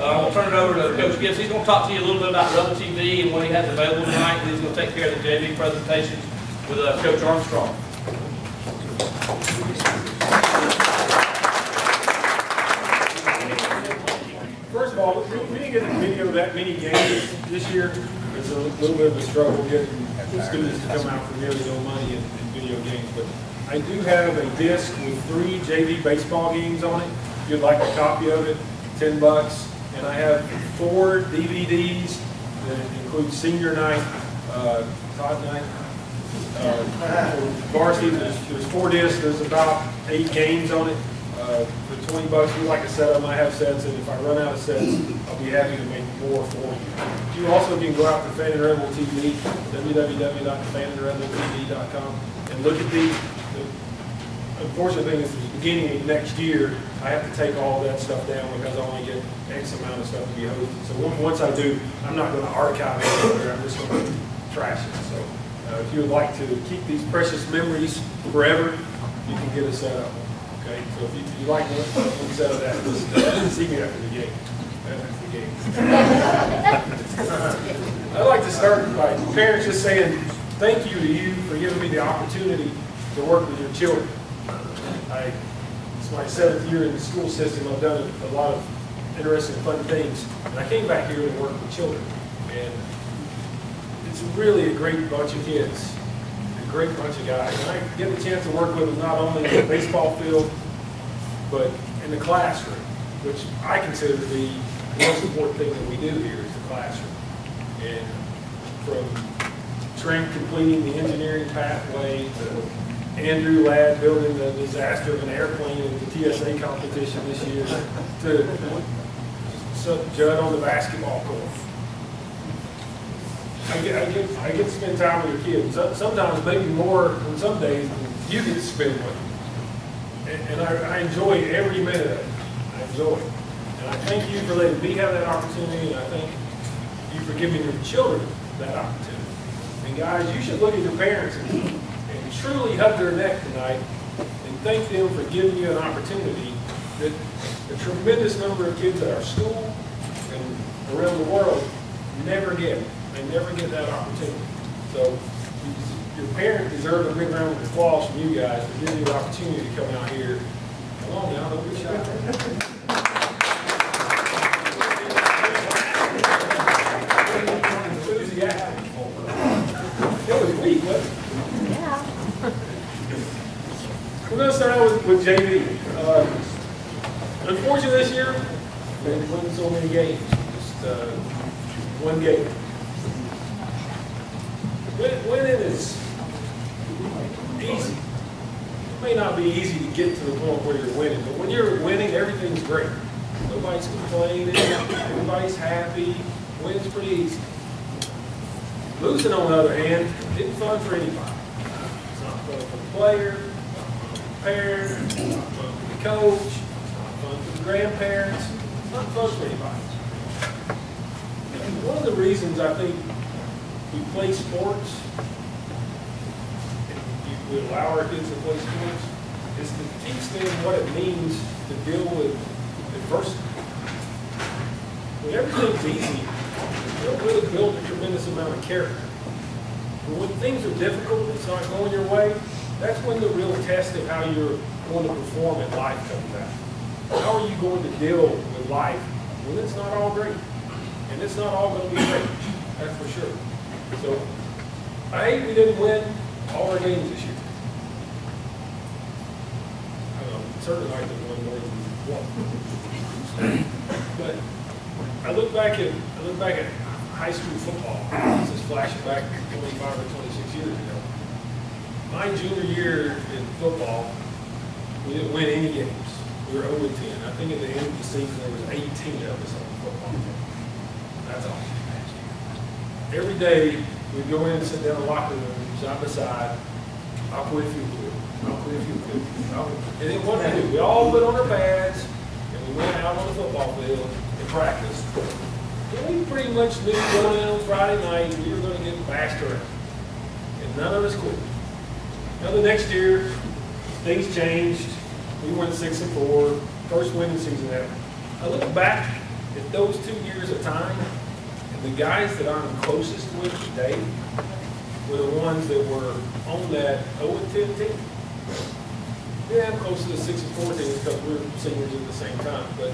I'll turn it over to Coach Gibbs. He's going to talk to you a little bit about Rebel TV and what he has available tonight. And he's going to take care of the JV presentations with Coach Armstrong. First of all, we didn't get to video that many games this year. It's a little bit of a struggle getting students to come out for nearly no money in video games. But I do have a disc with 3 JV baseball games on it. If you'd like a copy of it, $10. And I have 4 DVDs that include senior night, Todd night, varsity. There's 4 discs. There's about 8 games on it. For $20, if you like a set of them, I have sets, and if I run out of sets, I'll be happy to make more for you. You also can go out to Fannin Rebels TV, www.fanninrebelstv.com, and look at these. The unfortunate thing is, at the beginning of next year, I have to take all that stuff down because I only get X amount of stuff to be hosted. So once I do, I'm not going to archive it anywhere. I'm just going to trash it. So if you would like to keep these precious memories forever, you can get a set of them. Okay, so if you like one set of that, just see me after the game. I'd like to start by parents just saying thank you to you for giving me the opportunity to work with your children. It's my 7th year in the school system. I've done a lot of interesting, fun things, and I came back here to work with children. And it's really a great bunch of kids. Great bunch of guys. And I get the chance to work with them not only in the baseball field, but in the classroom, which I consider to be the most important thing that we do here is the classroom. And from Trent completing the engineering pathway to Andrew Ladd building the disaster of an airplane in the TSA competition this year to Judd on the basketball court. I get to spend time with your kids. Sometimes maybe more on some days than you get to spend with them. And I enjoy every minute of it. I enjoy it. And I thank you for letting me have that opportunity, and I thank you for giving your children that opportunity. And guys, you should look at your parents and truly hug their neck tonight and thank them for giving you an opportunity that a tremendous number of kids at our school and around the world never get. They never get that opportunity. So your parents deserve a big round of applause from you guys for giving you the opportunity to come out here. Come on now, don't be shy. Enthusiastic. It was weak, wasn't it? Yeah. We're going to start out with JV. Unfortunately this year, we didn't win so many games. Just one game. Winning is easy. It may not be easy to get to the point where you're winning, but when you're winning, everything's great. Nobody's complaining, everybody's happy, winning's pretty easy. Losing, on the other hand, isn't fun for anybody. It's not fun for the player, it's not fun for the parent, it's not fun for the coach, it's not fun for the grandparents, it's not fun for anybody. And one of the reasons I think we play sports, and we allow our kids to play sports, is to teach them what it means to deal with adversity. When everything's easy, they'll really build a tremendous amount of character. But when things are difficult, it's not going your way, that's when the real test of how you're going to perform in life comes out. How are you going to deal with life when it's not all great? And it's not all going to be great, that's for sure. So, I hate we didn't win all our games this year. Certainly I didn't win more than one. But I look back at high school football. This is flashing back 25 or 26 years ago. My junior year in football, we didn't win any games. We were 0-10. I think at the end of the season there was 18 of us on the football team. That's all. Every day, we'd go in and sit down in the locker room, side by side. I'll quit if you quit. I'll quit if you quit. And then what did we do? We all put on our pads, and we went out on the football field and practiced. And we pretty much knew going in on Friday night we were going to get bashed around. And none of us quit. Now the next year, things changed. We went 6-4, first winning season ever. I look back at those 2 years of time, and the guys that I'm closest with today were the ones that were on that 0-10 team. Yeah, I'm close to the 6-4 teams because we're seniors at the same time. But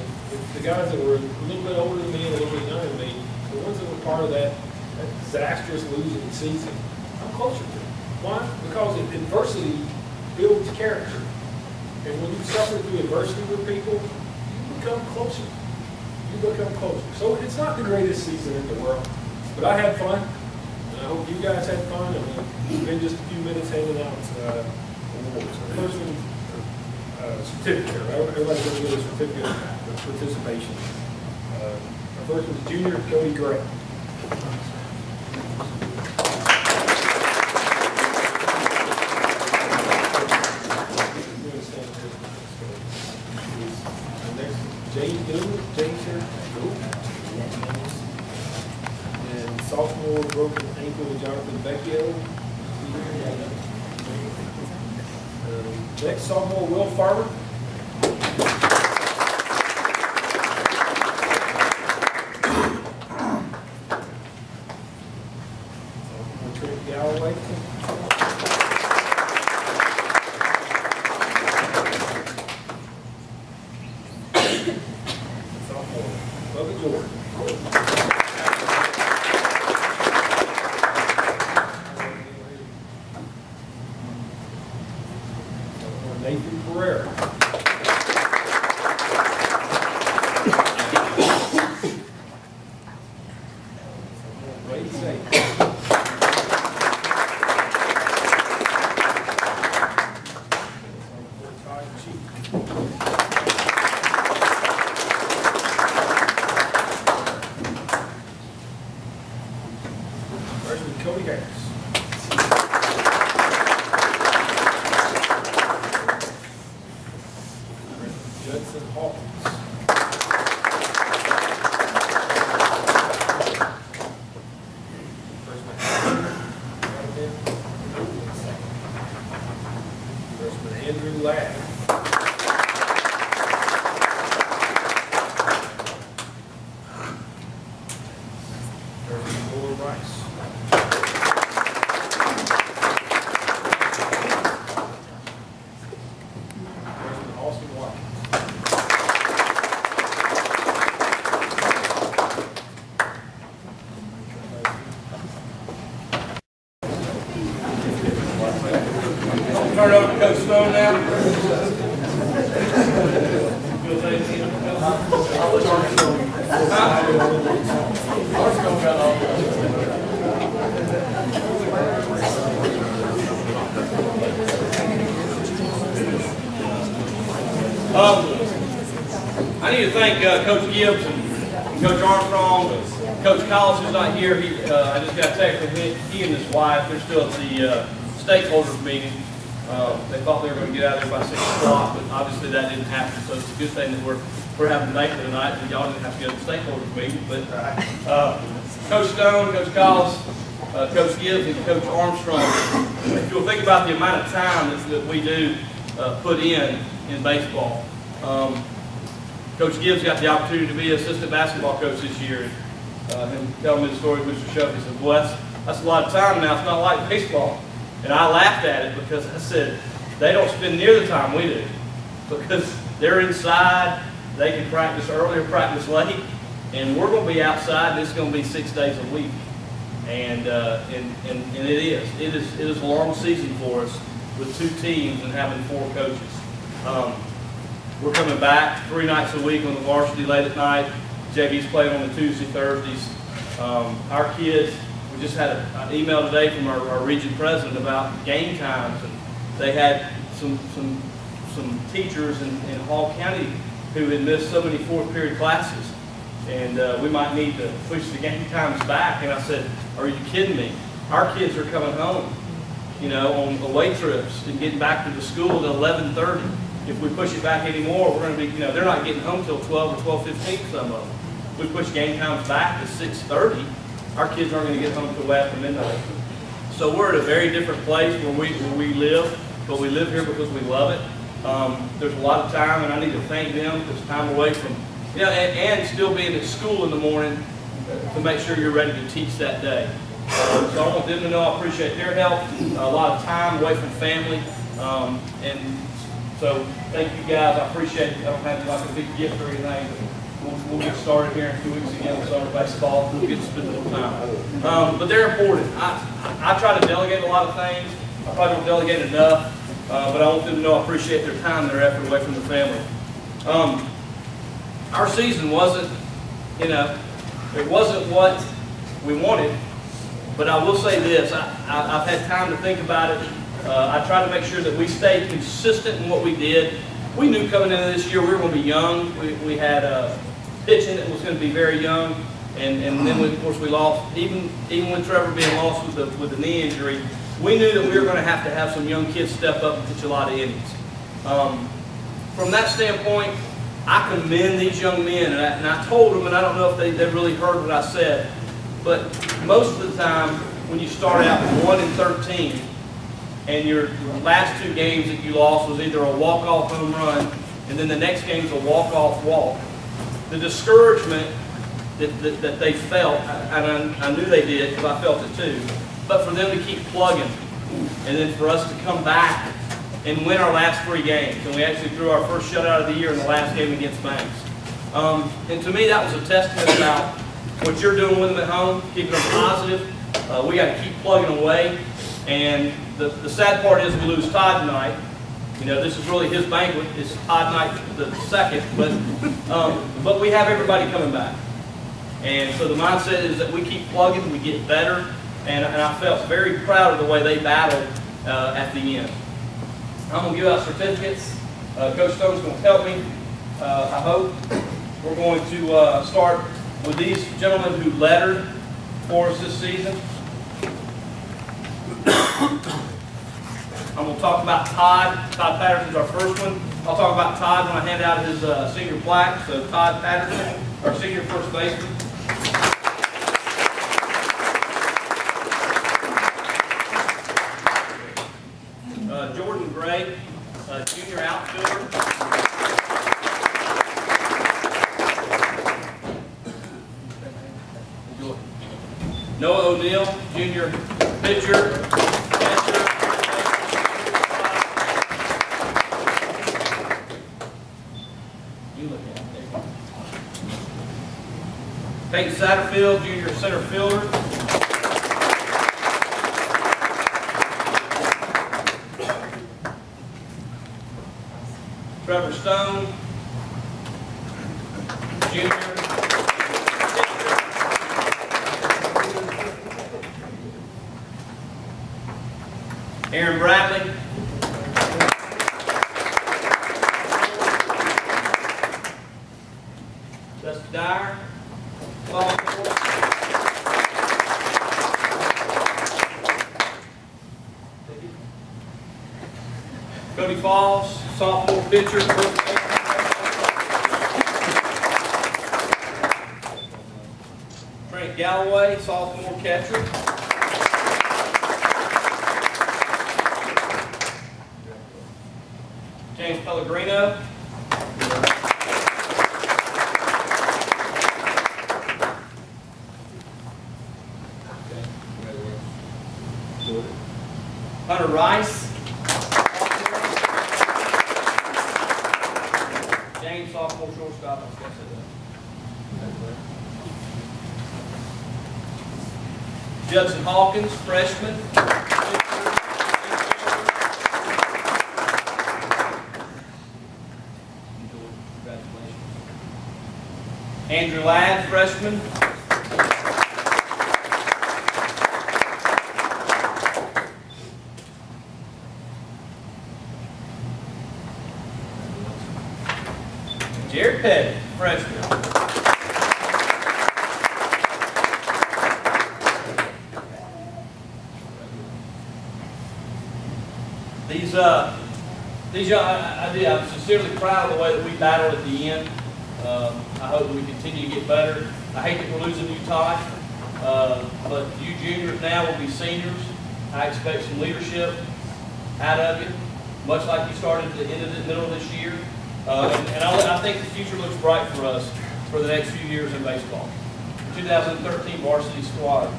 the guys that were a little bit older than me and a little bit younger than me, the ones that were part of that disastrous losing season, I'm closer to. Why? Because adversity builds character. And when you suffer through adversity with people, you become closer. You become closer. So it's not the greatest season in the world, but I had fun. And I hope you guys had fun. I mean, it's been just a few minutes handing out awards. The first one, certificate. Everybody's going to get a certificate of participation. Our first one's Junior Cody Gray. James Newman, James here. And sophomore broken ankle, Jonathan Vecchio. Next, sophomore Will Farmer. Sophomore Trent Galloway. Nathan Pereira. Ray Saint. Freshman Cody Harris. Judson Hawkins. Freshman Andrew Ladd. Freshman Fuller Rice. Freshman Austin Watkins. Turn it over to Coach Stone now. I need to thank Coach Gibbs and Coach Armstrong. Coach Collins is not here. I just got a text from he and his wife. They're still at the stakeholders meeting. They thought they were going to get out of there by 6 o'clock, but obviously that didn't happen. So it's a good thing that we're having to make it tonight, so y'all didn't have to go to the stakeholders meeting. But Coach Stone, Coach Collins, Coach Gibbs, and Coach Armstrong, if you'll think about the amount of time that we do put in baseball. Coach Gibbs got the opportunity to be assistant basketball coach this year. And telling me the story of Mr. Shuff, he said, "Well, that's a lot of time now. It's not like baseball." And I laughed at it because I said, they don't spend near the time we do because they're inside. They can practice early or practice late, and we're going to be outside. And it's going to be 6 days a week, and it is a long season for us with 2 teams and having 4 coaches. We're coming back 3 nights a week on the varsity late at night. JV's playing on the Tuesday, Thursdays. Our kids, we just had an email today from our region president about game times, and they had some teachers in Hall County who had missed so many 4th period classes, and we might need to push the game times back. And I said, "Are you kidding me? Our kids are coming home, you know, on away trips and getting back to the school at 11:30. If we push it back anymore, we're going to be, you know, they're not getting home till 12 or 12:15, some of them. If we push game times back to 6:30, our kids aren't going to get home till after midnight." So we're at a very different place where we live, but we live here because we love it. There's a lot of time, and I need to thank them because time away from You know, and still being at school in the morning to make sure you're ready to teach that day. So I want them to know I appreciate their help, a lot of time away from family, and so thank you guys. I appreciate it. I don't have like a big gift or anything. We'll get started here in 2 weeks again with summer baseball. We'll get to spend a little time. But they're important. I try to delegate a lot of things. I probably don't delegate enough, but I want them to know I appreciate their time and their effort away from their family. Our season wasn't, you know, it wasn't what we wanted, but I will say this. I've had time to think about it. I try to make sure that we stayed consistent in what we did. We knew coming into this year we were going to be young. We had pitching that was going to be very young, and then of course we lost. Even with Trevor being lost with the knee injury, we knew that we were going to have some young kids step up and pitch a lot of innings. From that standpoint, I commend these young men, and I told them, and I don't know if they really heard what I said, but most of the time when you start out 1-13, and your last 2 games that you lost was either a walk-off home run, and then the next game's a walk-off walk. The discouragement that they felt, and I knew they did because I felt it too, but for them to keep plugging, and then for us to come back and win our last 3 games, and we actually threw our first shutout of the year in the last game against Banks. And to me, that was a testament about what you're doing with them at home, keeping them positive. We got to keep plugging away. And the sad part is we lose Todd tonight. You know, this is really his banquet. It's Todd night the second, but we have everybody coming back. And so the mindset is that we keep plugging, we get better, and I felt very proud of the way they battled at the end. I'm going to give out certificates. Coach Stone's going to help me, I hope. We're going to start with these gentlemen who lettered for us this season. I'm going to talk about Todd. Todd Patterson's our first one. I'll talk about Todd when I hand out his senior plaque. So Todd Patterson, our senior first baseman. Jordan Gray, junior outfielder. Noah O'Neill, junior pitcher. Peyton Satterfield, junior center fielder. Trevor Stone, junior. Aaron Bradley. Dusty Dyer. Cody Falls, sophomore pitcher. Trent Galloway, sophomore catcher. James Pellegrino. Hunter Rice. James, sophomore shortstop. Judson Hawkins, freshman. Andrew Ladd, freshman. Jared Petty, freshman. I'm sincerely proud of the way that we battled at the end. I hope that we continue to get better. I hate that we're losing you, Todd, but you juniors now will be seniors. I expect some leadership out of you, much like you started at the end of the middle of this year. I think the future looks bright for us for the next few years in baseball. 2013 varsity squad.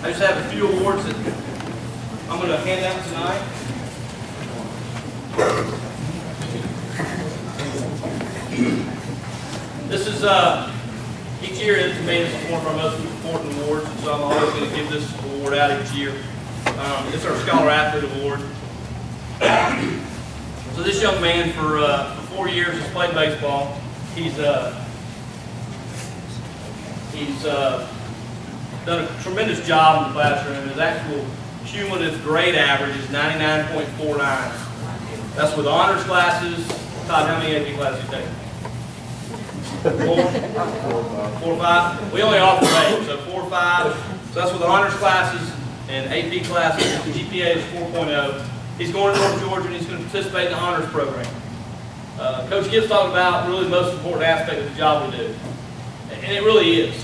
I just have a few awards that I'm going to hand out tonight. This is, each year to me, this is one of our most important awards, and so I'm always going to give this award out each year. It's our Scholar Athlete Award. So this young man, for 4 years, has played baseball. He's done a tremendous job in the classroom. His actual cumulative grade average is 99.49. That's with honors classes. Todd, how many AP classes do you take? 4 or 5? We only offer 8, so 4 or 5. So that's with honors classes and AP classes. The GPA is 4.0. He's going to North Georgia and he's going to participate in the honors program. Coach Gibbs talked about really the most important aspect of the job we do. And it really is.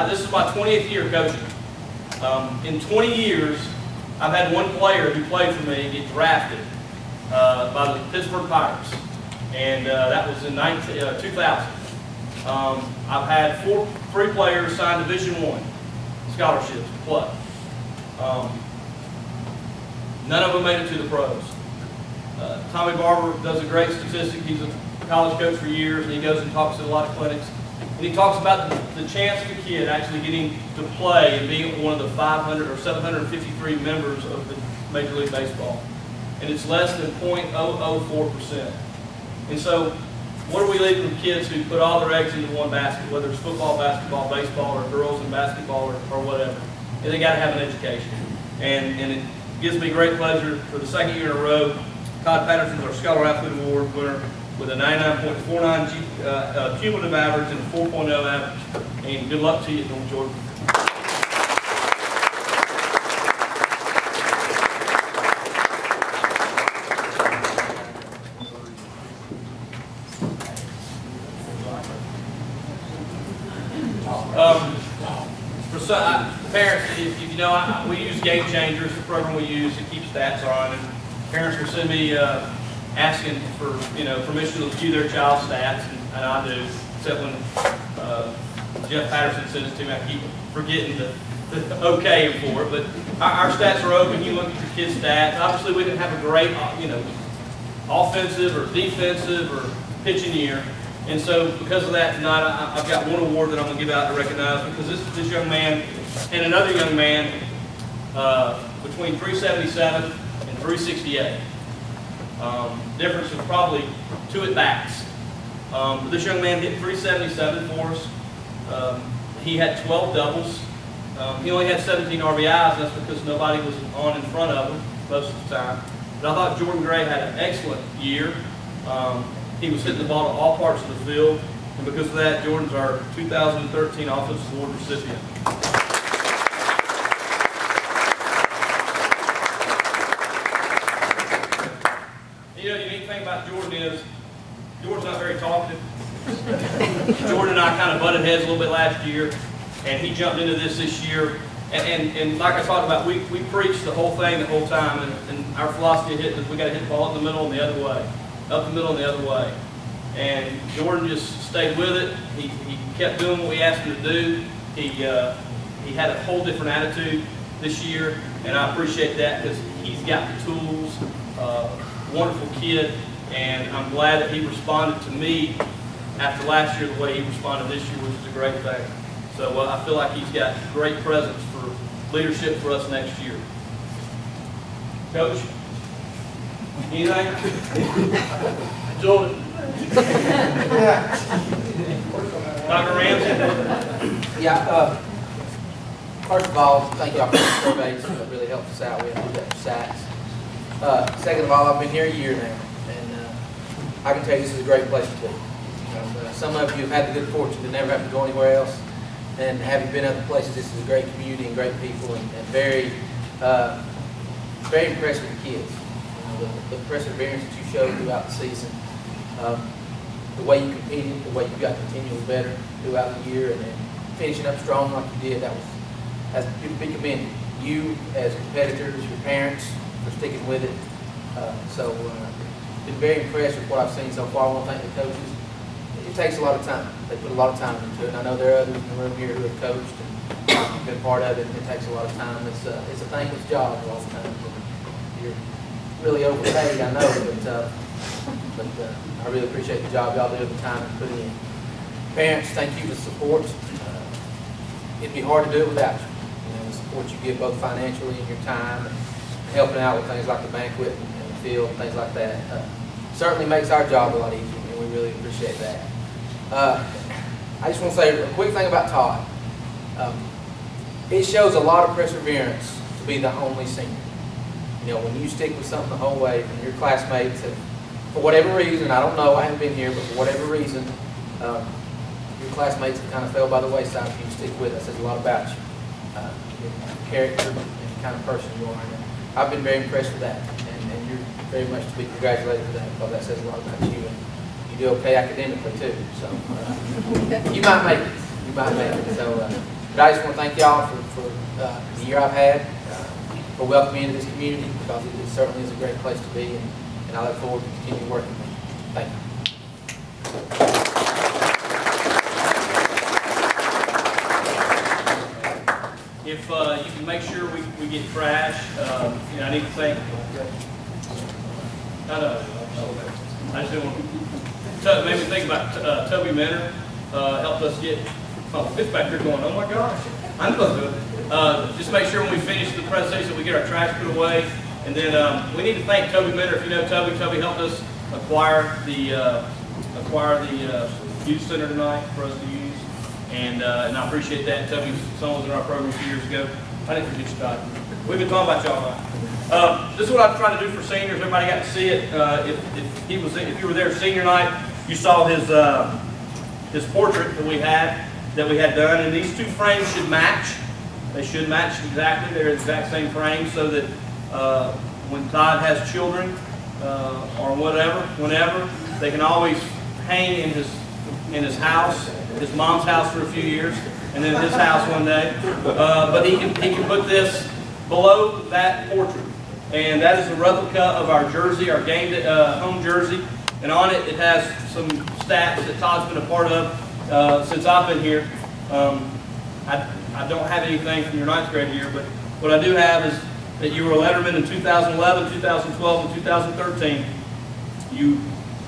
This is my 20th year coaching. In 20 years, I've had one player who played for me get drafted by the Pittsburgh Pirates. And that was in 2000. I've had 3 players sign Division I scholarships to play. None of them made it to the pros. Tommy Barber does a great statistic. He's a college coach for years, and he goes and talks at a lot of clinics. And he talks about the chance of a kid actually getting to play and being one of the 500 or 753 members of the Major League Baseball. And it's less than 0.004%. And so, what are we leaving with kids who put all their eggs into one basket, whether it's football, basketball, baseball, or girls in basketball, or whatever? And they got to have an education. And it gives me great pleasure for the 2nd year in a row. Todd Patterson's our Scholar Athlete Award winner with a 99.49 cumulative average and a 4.0 average. And good luck to you, North Georgia. Parents, if you know, we use Game Changers, the program we use to keep stats on, and parents will send me asking for permission to view their child's stats, and I do. Except when Jeff Patterson sends it to me, I keep forgetting to okay him for it. But our stats are open. You look at your kids' stats. Obviously, we didn't have a great offensive or defensive or pitching year. And so, because of that, tonight I've got one award that I'm going to give out to recognize, because this young man and another young man between 377 and 368. Difference of probably 2 at-bats. But this young man hit 377 for us. He had 12 doubles. He only had 17 RBIs. That's because nobody was on in front of him most of the time. But I thought Jordan Gray had an excellent year. He was hitting the ball to all parts of the field, and because of that, Jordan's our 2013 Offensive Award recipient. The unique thing about Jordan is, Jordan's not very talkative. Jordan and I kind of butted heads a little bit last year, and he jumped into this year. And like I talked about, we preached the whole thing the whole time, and our philosophy of hitting is we got to hit the ball in the middle and the other way. Up the middle and the other way. And Jordan just stayed with it. He kept doing what we asked him to do. He had a whole different attitude this year, and I appreciate that because he's got the tools. Wonderful kid, and I'm glad that he responded to me after last year the way he responded this year, which is a great thing. So I feel like he's got great presence for leadership for us next year. Coach? Anything? Jordan. Dr. Ramsey? Yeah, first of all, thank y'all for the surveys. That really helped us out. We have to do that for stats. Second of all, I've been here a year now, and I can tell you this is a great place to be. Some of you have had the good fortune to never have to go anywhere else, and having been other places, this is a great community and great people, and very, very impressed with the kids. The perseverance that you showed throughout the season. the way you competed, the way you got continually better throughout the year, and then finishing up strong like you did, that's to be commended. You as competitors, your parents for sticking with it. Been very impressed with what I've seen so far. I want to thank the coaches. It takes a lot of time. They put a lot of time into it. And I know there are others in the room here who have coached and been part of it. And it takes a lot of time. It's a thankless job a lot of times. You're really overpaid, I know, but I really appreciate the job y'all do, the time you put in. Parents, thank you for the support. It'd be hard to do it without you. The support you give both financially and your time, and helping out with things like the banquet and the field and things like that. Certainly makes our job a lot easier, and we really appreciate that. I just want to say a quick thing about Todd. It shows a lot of perseverance to be the only senior. When you stick with something the whole way, and your classmates have, for whatever reason, I don't know, I haven't been here, but for whatever reason, your classmates have kind of fell by the wayside. If you stick with it, that says a lot about you, your character and the kind of person you are. And I've been very impressed with that, and you're very much to be congratulated for that, because that says a lot about you, and you do okay academically too. So you might make it. You might make it. So, but I just want to thank y'all for the year I've had, for welcoming me into this community, because it certainly is a great place to be, and I look forward to continuing working with you. Thank you. If you can make sure we get trash, I need to thank. I just didn't want to. Made me think about Toby Minner. Helped us get. Oh, it's back here going. Oh my gosh, I'm going to do it. Just make sure when we finish the presentation we get our trash put away, and then we need to thank Toby Minner. If you know Toby, Toby helped us acquire the youth center tonight for us to use. And I appreciate that. Toby's son was in our program a few years ago. I didn't forget you, Todd. We've been talking about y'all now. This is what I'm trying to do for seniors. Everybody got to see it. If you were there senior night, you saw his portrait that we had done. And these two frames should match. They should match exactly. They're the exact same frame, so that when Todd has children or whenever, they can always hang in his house. His mom's house for a few years, and then his house one day. But he can put this below that portrait, and that is a replica of our jersey, our home jersey. And on it, it has some stats that Todd's been a part of since I've been here. I don't have anything from your 9th grade year, but what I do have is that you were a letterman in 2011, 2012, and 2013. You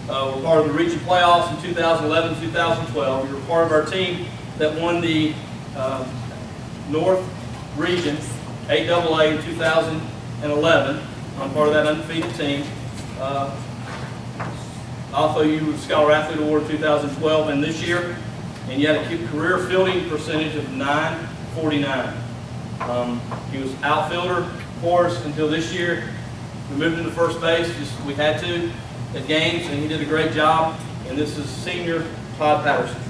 were part of the region playoffs in 2011, 2012. You were part of our team that won the North Region 8AA in 2011. I'm part of that undefeated team. Also, you were Scholar Athlete Award 2012 and this year, and you had a career fielding percentage of .949. He was outfielder for us until this year. We moved into first base, we had to, at games, and he did a great job. And this is senior Todd Patterson.